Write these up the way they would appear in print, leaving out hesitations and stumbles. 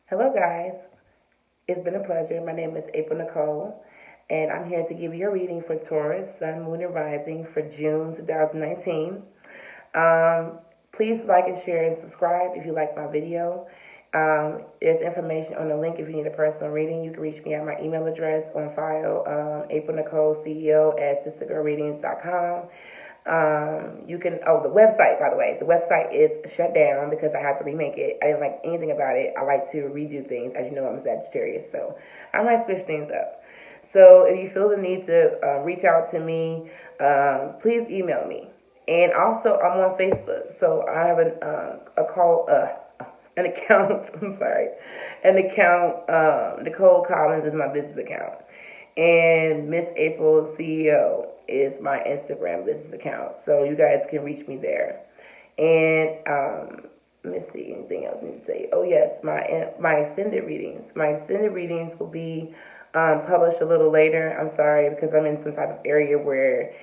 Hello, guys. It's been a pleasure. My name is April Nicole, and I'm here to give you a reading for Taurus, Sun, Moon, and Rising for June 2019. Please like and share and subscribe if you like my video. There's information on the link if you need a personal reading. You can reach me at my email address on file, April Nicole CEO at sistergirlreadings.com. The website, by the way, the website is shut down because I had to remake it. I didn't like anything about it. I like to redo things. As you know, I'm a Sagittarius, so I might switch things up. So if you feel the need to reach out to me, please email me. And also, I'm on Facebook, so I have an account. I'm sorry, an account. Nicole Collins is my business account, and Miss April CEO is my Instagram business account. So you guys can reach me there. And let me see, anything else I need to say? Oh yes, my extended readings. My extended readings will be published a little later. I'm sorry because I'm in some type of area where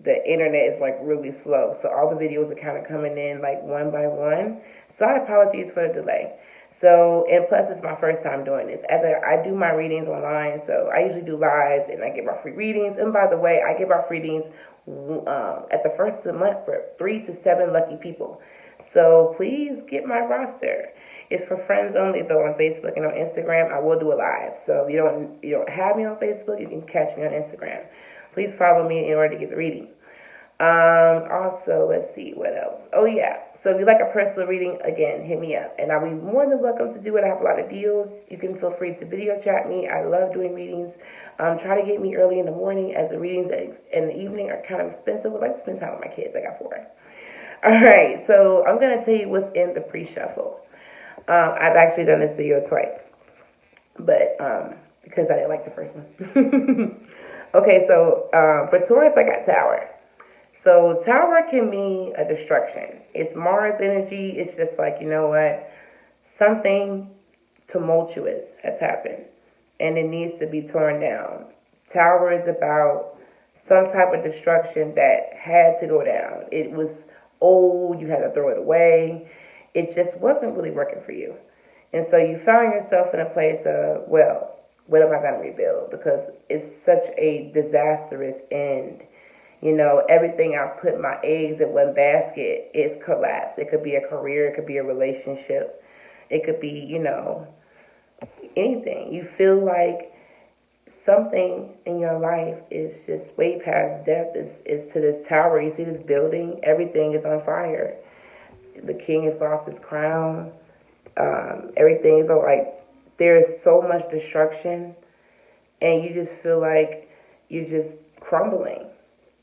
the internet is like really slow. So all the videos are kind of coming in like one by one. So I apologize for the delay. So, and plus it's my first time doing this. I do my readings online, so I usually do lives and I give out free readings. And by the way, I give out free readings at the first of the month for 3 to 7 lucky people. So please get my roster. It's for friends only though on Facebook and on Instagram. I will do a live. So if you don't have me on Facebook, you can catch me on Instagram. Please follow me in order to get the reading. Also, let's see what else. Oh yeah. So if you like a personal reading, again, hit me up. And I'll be more than welcome to do it. I have a lot of deals. You can feel free to video chat me. I love doing readings. Try to get me early in the morning as the readings in the evening are kind of expensive. I like to spend time with my kids. I got 4. All right. So I'm going to tell you what's in the pre-shuffle. I've actually done this video twice. But because I didn't like the first one. Okay, so for Taurus, I got Tower. So Tower can mean a destruction. It's Mars energy. It's just like, you know what? Something tumultuous has happened and it needs to be torn down. Tower is about some type of destruction that had to go down. It was old. You had to throw it away. It just wasn't really working for you. And so you found yourself in a place of, well, what am I going to rebuild? Because it's such a disastrous end. You know, everything I put my eggs in one basket is collapsed. It could be a career, it could be a relationship, it could be, you know, anything. You feel like something in your life is just way past death. Is to this tower. You see this building, everything is on fire. The king has lost his crown. Everything is like, there's so much destruction, and you just feel like you're just crumbling.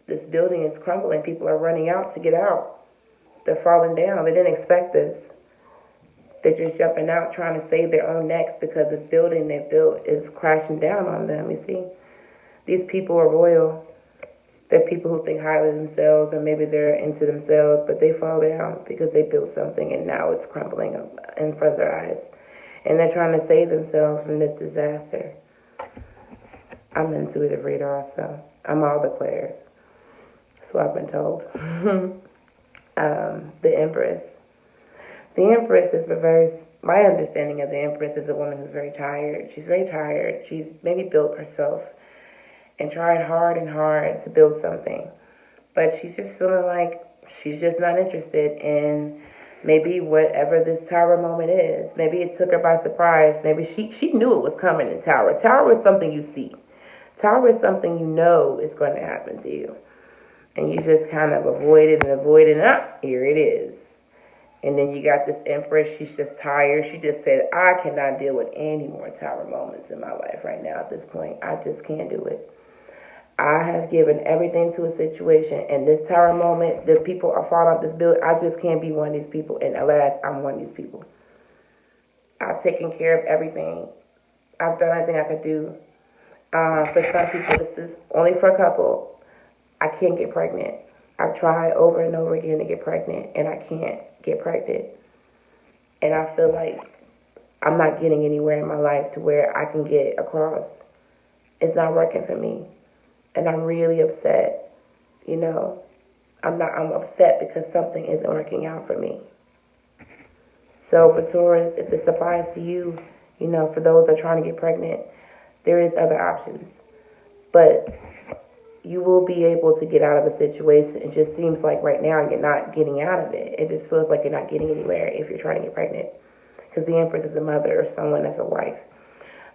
This building is crumbling. People are running out to get out. They're falling down. They didn't expect this. They're just jumping out trying to save their own necks because this building they built is crashing down on them, you see. These people are royal. They're people who think highly of themselves and maybe they're into themselves, but they fall down because they built something and now it's crumbling up in front of their eyes. And they're trying to save themselves from this disaster. I'm an intuitive reader also. I'm all the players. So I've been told. The Empress. The Empress is my understanding of the Empress is a woman who's very tired. She's very tired. She's maybe built herself and tried hard and hard to build something. But she's just feeling like she's just not interested in maybe whatever this Tower moment is. Maybe it took her by surprise. Maybe she knew it was coming in Tower. Tower is something you see. Tower is something you know is going to happen to you. And you just kind of avoid it, here it is. And then you got this Empress, she's just tired. She just said, I cannot deal with any more Tower moments in my life right now at this point. I just can't do it. I have given everything to a situation, and this Tower moment, the people are falling off this building. I just can't be one of these people. And at last, I'm one of these people. I've taken care of everything. I've done everything I could do. For some people, this is only for a couple. I can't get pregnant. I've tried over and over again to get pregnant, and I can't get pregnant. And I feel like I'm not getting anywhere in my life to where I can get across. It's not working for me. And I'm really upset. You know, I'm upset because something isn't working out for me. So for Taurus, if this applies to you, You know, for those that are trying to get pregnant, there is other options. But you will be able to get out of a situation. It just seems like right now you're not getting out of it. It just feels like you're not getting anywhere if you're trying to get pregnant. Because the Empress is a mother or someone that's a wife.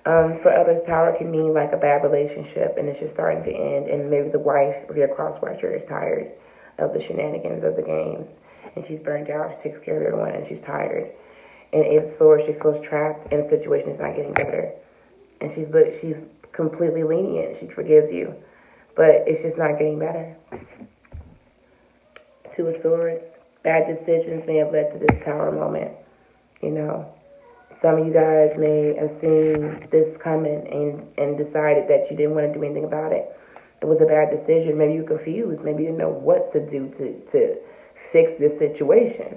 For others, Tower can mean like a bad relationship and it's just starting to end, and maybe the wife or your cross-watcher is tired of the shenanigans of the games, and she's burned out. She takes care of everyone and she's tired. And if so, she feels trapped and the situation is not getting better, and she's completely lenient. She forgives you, but it's just not getting better. Two of Swords, bad decisions may have led to this Tower moment. You know, some of you guys may have seen this coming and decided that you didn't want to do anything about it. It was a bad decision. Maybe you were confused. Maybe you didn't know what to do to fix this situation.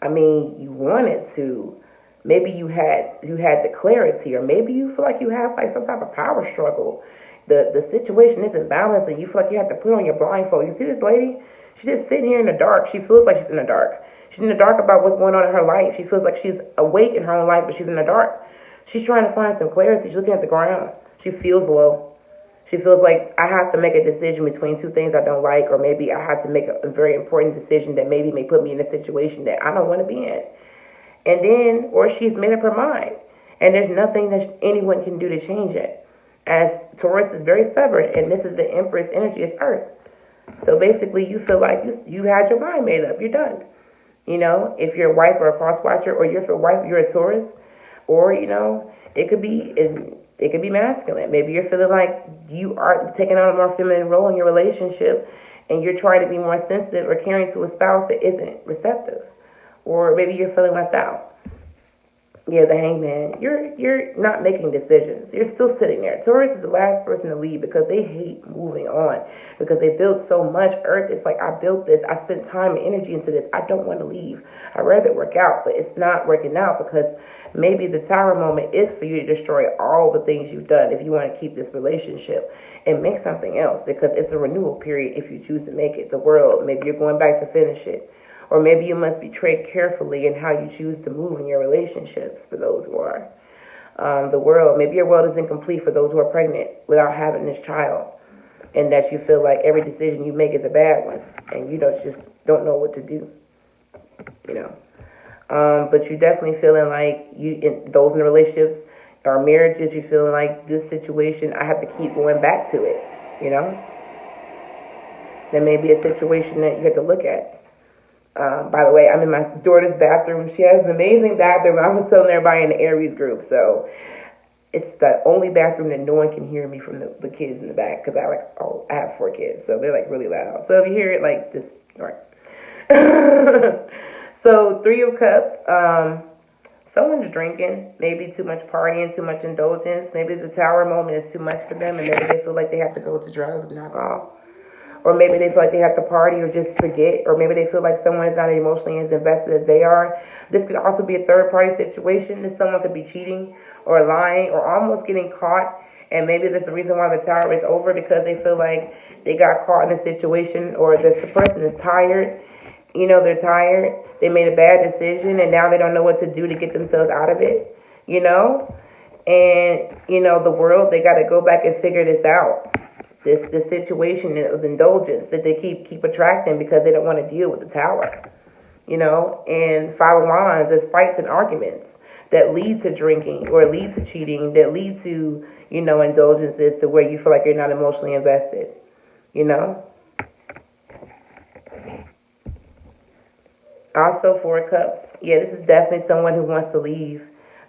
I mean, you wanted to. Maybe you had the clarity, or maybe you feel like you have like some type of power struggle. The situation isn't balanced, and you feel like you have to put on your blindfold. You see this lady? She's just sitting here in the dark. She feels like she's in the dark. She's in the dark about what's going on in her life. She feels like she's awake in her own life, but she's in the dark. She's trying to find some clarity. She's looking at the ground. She feels low. She feels like I have to make a decision between two things I don't like, or maybe I have to make a very important decision that maybe may put me in a situation that I don't want to be in. And then, or she's made up her mind, and there's nothing that anyone can do to change it. As Taurus is very stubborn, and this is the Empress energy, it's Earth. So basically, you feel like you had your mind made up. You're done. You know, if you're a wife or a cross watcher, or you're a wife, you're a Taurus, or you know, it could be masculine. Maybe you're feeling like you are taking on a more feminine role in your relationship, and you're trying to be more sensitive or caring to a spouse that isn't receptive, or maybe you're feeling left out. Yeah, the Hangman. You're not making decisions. You're still sitting there. Taurus is the last person to leave because they hate moving on, because they built so much. Earth, it's like, I built this. I spent time and energy into this. I don't want to leave. I'd rather it work out, but it's not working out because maybe the Tower moment is for you to destroy all the things you've done if you want to keep this relationship and make something else, because it's a renewal period if you choose to make it. The World, maybe you're going back to finish it. Or maybe you must be tread carefully in how you choose to move in your relationships for those who are. The World, maybe your world is incomplete for those who are pregnant without having this child, and that you feel like every decision you make is a bad one, and you just don't know what to do, you know. But you're definitely feeling like those in the relationships or marriages, you're feeling like this situation, I have to keep going back to it, you know. There may be a situation that you have to look at. By the way, I'm in my daughter's bathroom. She has an amazing bathroom. I was telling everybody in the Aries group, so it's the only bathroom that no one can hear me from the kids in the back, because I have 4 kids, so they're like really loud. So if you hear it, like, just all right. So 3 of Cups. Someone's drinking, maybe too much partying, too much indulgence. Maybe the Tower moment is too much for them, and maybe they feel like they have to go to drugs and alcohol. Or maybe they feel like they have to party or just forget. Or maybe they feel like someone is not emotionally as invested as they are. This could also be a third-party situation. That someone could be cheating or lying or almost getting caught. And maybe that's the reason why the Tower is over, because they feel like they got caught in a situation, or the person is tired. You know, they're tired. They made a bad decision, and now they don't know what to do to get themselves out of it. You know? And, you know, the World, they got to go back and figure this out. This situation of indulgence that they keep attracting because they don't want to deal with the Tower, you know. And 5 of Wands, there's fights and arguments that lead to drinking or lead to cheating, that lead to, you know, indulgences to where you feel like you're not emotionally invested, you know. Also 4 of Cups. Yeah, this is definitely someone who wants to leave.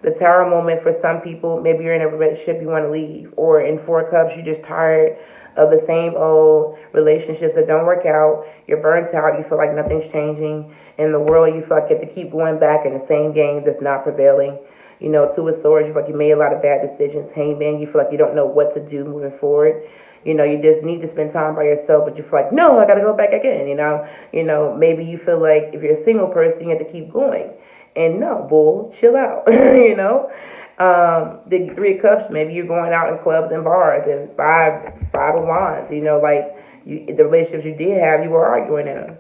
The Tower moment for some people, maybe you're in a relationship, you want to leave. Or in 4 of Cups, you're just tired of the same old relationships that don't work out. You're burnt out. You feel like nothing's changing. In the World, you feel like you have to keep going back in the same game that's not prevailing. You know, 2 of Swords, you feel like you made a lot of bad decisions. Hangman, you feel like you don't know what to do moving forward. You know, you just need to spend time by yourself, but you feel like, no, I got to go back again, you know. You know, maybe you feel like if you're a single person, you have to keep going. And no, bull, chill out, you know. The 3 of Cups, maybe you're going out in clubs and bars. And 5 of Wands, you know, like the relationships you did have, you were arguing in them.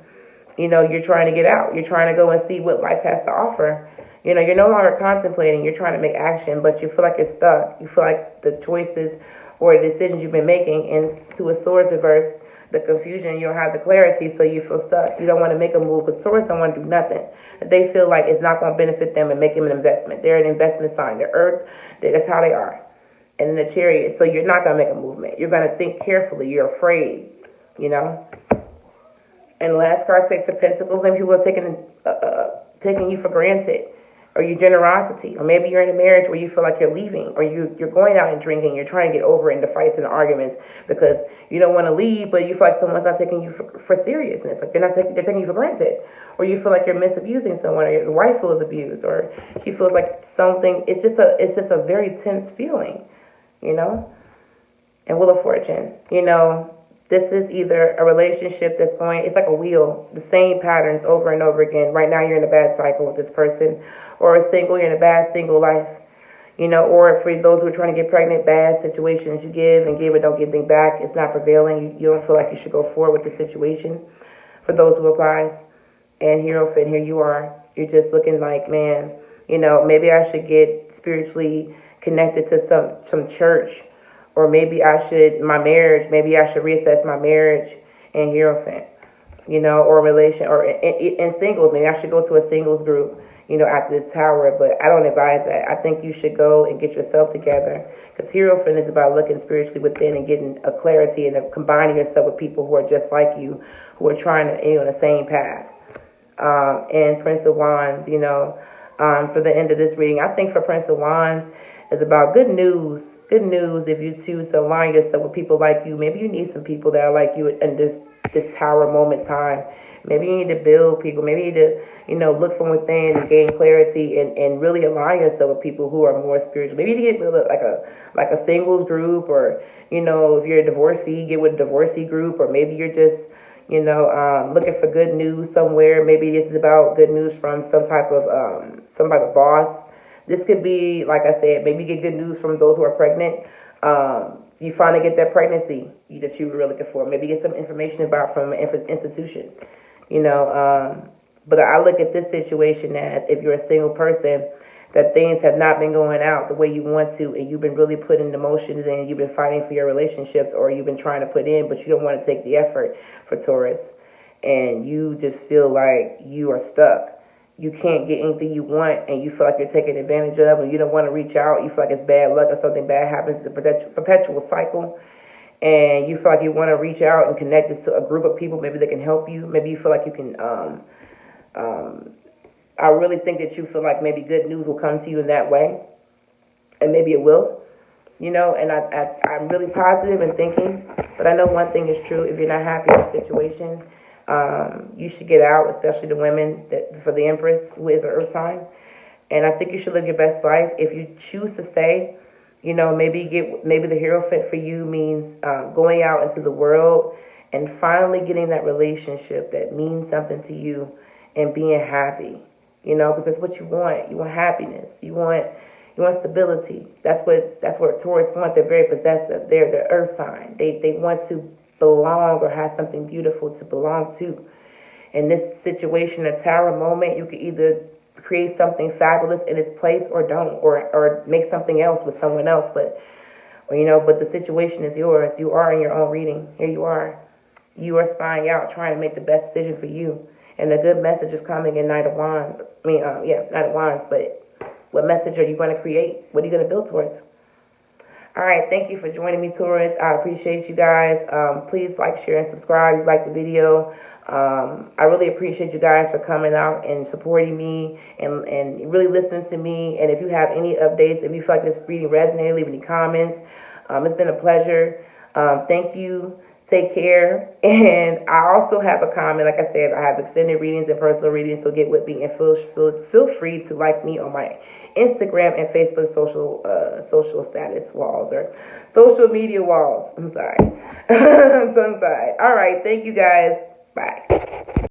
You know, you're trying to get out. You're trying to go and see what life has to offer. You know, you're no longer contemplating, you're trying to make action, but you feel like you're stuck. You feel like the choices or the decisions you've been making, and to a Swords reverse, the confusion, you don't have the clarity, so you feel stuck. You don't want to make a move, because Taurus don't want to do nothing. They feel like it's not going to benefit them and make them an investment. They're an investment sign. They're Earth. That's how they are. And then the Chariot, so you're not going to make a movement. You're going to think carefully. You're afraid, you know. And the last card, Six of Pentacles, maybe people are taking you for granted, or your generosity, or maybe you're in a marriage where you feel like you're leaving, or you're going out and drinking, you're trying to get over into fights and arguments because you don't want to leave, but you feel like someone's not taking you for seriousness, like they're taking you for granted, or you feel like you're misusing someone, or your wife feels abused, or she feels like something. It's just a very tense feeling, you know. And Wheel of Fortune, you know. This is either a relationship that's it's like a wheel, the same patterns over and over again. Right now you're in a bad cycle with this person, or you're in a bad single life, you know, or for those who are trying to get pregnant, bad situations, you give and give and don't get anything back. It's not prevailing. You don't feel like you should go forward with the situation. For those who apply, and Hierophant, here you are. You're just looking like, man, you know, maybe I should get spiritually connected to some church. Or maybe maybe I should reassess my marriage, and Hierophant, you know, or relation, or in singles, maybe I should go to a singles group, you know, after this Tower, but I don't advise that. I think you should go and get yourself together, because Hierophant is about looking spiritually within and getting a clarity and combining yourself with people who are just like you, who are trying to, on the same path. And Prince of Wands, you know, for the end of this reading, I think for Prince of Wands, is about good news. Good news if you choose to align yourself with people like you. Maybe you need some people that are like you in this Tower moment time. Maybe you need to build people. Maybe you need to, you know, look from within and gain clarity and really align yourself with people who are more spiritual. Maybe you get like a singles group, or, you know, if you're a divorcee, get with a divorcee group, or maybe you're just, you know, looking for good news somewhere. Maybe this is about good news from some type of boss. This could be, like I said, maybe get good news from those who are pregnant. You finally get that pregnancy that you were really looking for. Maybe get some information about from an institution, you know. But I look at this situation as, if you're a single person, that things have not been going out the way you want to, and you've been really putting emotions in, you've been fighting for your relationships, or you've been trying to put in, but you don't want to take the effort for Taurus, and you just feel like you are stuck. You can't get anything you want, and you feel like you're taken advantage of, and you don't want to reach out. You feel like it's bad luck, or something bad happens. It's a perpetual cycle, and you feel like you want to reach out and connect to a group of people. Maybe they can help you. Maybe you feel like you can. I really think that you feel like maybe good news will come to you in that way, and maybe it will. You know, and I'm really positive in thinking, but I know one thing is true: if you're not happy with the situation, you should get out, especially the women, for the Empress, who is an earth sign. And I think you should live your best life. If you choose to stay, you know, maybe the Hierophant for you means going out into the world and finally getting that relationship that means something to you and being happy, you know, because that's what you want. You want happiness. You want stability. That's what Taurus want. They're very possessive. They're the earth sign. They want to belong or have something beautiful to belong to. In this situation, a Tower moment, you could either create something fabulous in its place or don't, or make something else with someone else. But the situation is yours. You are in your own reading. Here you are. You are spying out, trying to make the best decision for you. And a good message is coming in Knight of Wands. Knight of Wands. But what message are you going to create? What are you going to build towards? All right, thank you for joining me, Taurus. I appreciate you guys. Please like, share, and subscribe if you like the video. I really appreciate you guys for coming out and supporting me and really listening to me. And if you have any updates, if you feel like this reading resonated, leave any comments. It's been a pleasure. Thank you. Take care. And I also have a comment. Like I said, I have extended readings and personal readings, so get with me and feel free to like me on my Instagram and Facebook social status walls, or social media walls. I'm sorry. I'm so sorry. All right. Thank you guys. Bye.